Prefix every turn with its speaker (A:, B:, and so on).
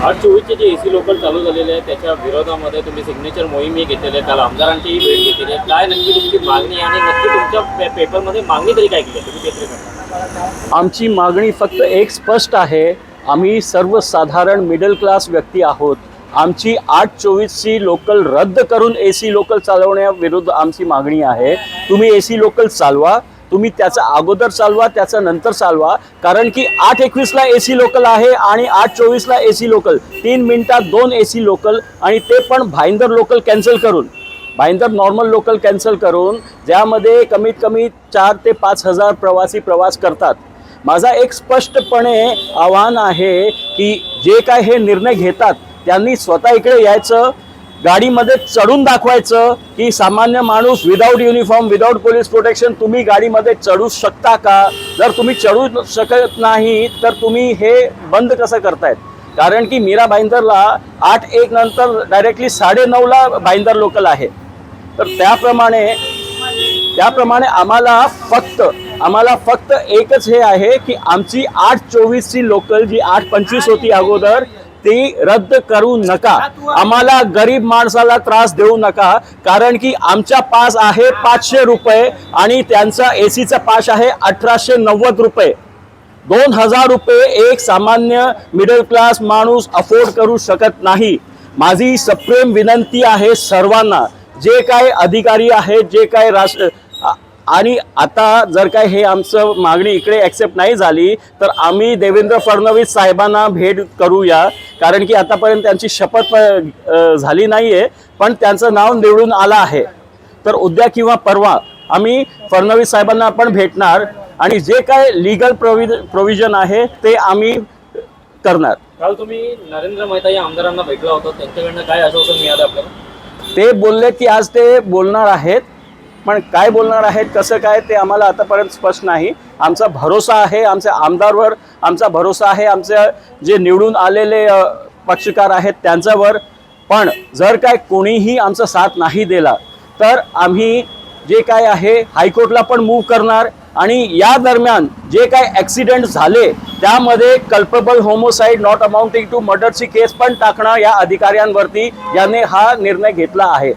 A: 8/24 जे AC local चालू झालेले आहे त्याच्या विरोधामध्ये तुम्ही सिग्नेचर मोहीमही घेतलेली आहे, काल आमदारांचीही भेट घेतलेली आहे. काय नक्की तुमची मागणी आहे आणि नक्की तुमच्या पेपरमध्ये मागणी तरी काय केली आहे तुम्ही ते सांगा.
B: आमची मागणी फक्त एक स्पष्ट आहे. आम्ही सर्वसाधारण मिडल क्लास व्यक्ती आहोत. आमची 8/24ची लोकल रद्द करून एसी लोकल चालवण्याविरुद्ध आमची मागणी आहे. तुम्ही एसी लोकल चालवा, तुम्ही त्याचा अगोदर चालवा, त्याचा नंतर चालवा, कारण की 8/21ला एसी लोकल आहे आणि 8/24ला एसी लोकल 3 मिनिटात 2 एसी लोकल, आणि ते पण भाईंदर लोकल कॅन्सल करून, भाईंदर नॉर्मल लोकल कॅन्सल करून, ज्यामध्ये कमीत कमी 4 ते 5 हजार प्रवासी प्रवास करतात. माझा एक स्पष्टपणे आव्हान आहे की जे काय हे निर्णय घेतात त्यांनी स्वतः इकडे यायचं, गाडीमध्ये चढून दाखवायचं की सामान्य माणूस without uniform, without police protection तुम्ही गाडीमध्ये चढू शकता का. जर तुम्ही चढू शकत नाही तर तुम्ही हे बंद कसं करतायत. कारण की मीरा भाईंदरला 8:01 नंतर डायरेक्टली 9:30ला भाईंदर लोकल आहे. तर त्याप्रमाणे आम्हाला फक्त एकच हे आहे की आमची 8/24ची लोकल जी 8:25 होती अगोदर ती रद्द करू नका. आम्हाला गरीब माणसाला त्रास देऊ नका, कारण की आमचा पास आहे 500 रुपये आणि त्यांचा एसीचा पास आहे 1890 रुपये. 2000 रुपये एक सामान्य मिडल क्लास माणूस अफोर्ड करू शकत नाही. माझी सप्रेम विनंती आहे सर्वांना, जे काय अधिकारी आहेत, जे काय आणि आता जर काय हे आमचं मागणी इकडे ॲक्सेप्ट नाही झाली तर आम्ही देवेंद्र फडणवीस साहेबांना भेट करूया, कारण की आतापर्यंत त्यांची शपथ झाली नाही आहे, पण त्यांचं नाव निवडून आलं आहे. तर उद्या किंवा परवा आम्ही फडणवीस साहेबांना पण भेटणार आणि जे काय लिगल प्रोव्हिजन आहे ते आम्ही करणार.
A: काल तुम्ही नरेंद्र मेहता या आमदारांना भेटला होता, त्यांच्याकडनं काय आश्वासन मिळालं आपल्याला.
B: ते बोलले की आज ते बोलणार आहेत, पण काय बोलणार आहेत कसं काय ते आम्हाला आतापर्यंत स्पष्ट नाही. आमचा भरोसा आहे आमच्या आमदारवर, आमचा भरोसा आहे आमचे जे निवडून आलेले पक्षकार आहेत त्यांच्यावर. पण जर काय कोणीही आमचा साथ नाही दिला तर आम्ही जे काय आहे हायकोर्टला पण मूव्ह करणार, आणि या दरम्यान जे काय ॲक्सिडेंट झाले त्यामध्ये कल्पेबल होमोसाईड नॉट अमाउंटिंग टू मर्डरची केस पण टाकणं या अधिकाऱ्यांवरती, याने हा निर्णय घेतला आहे.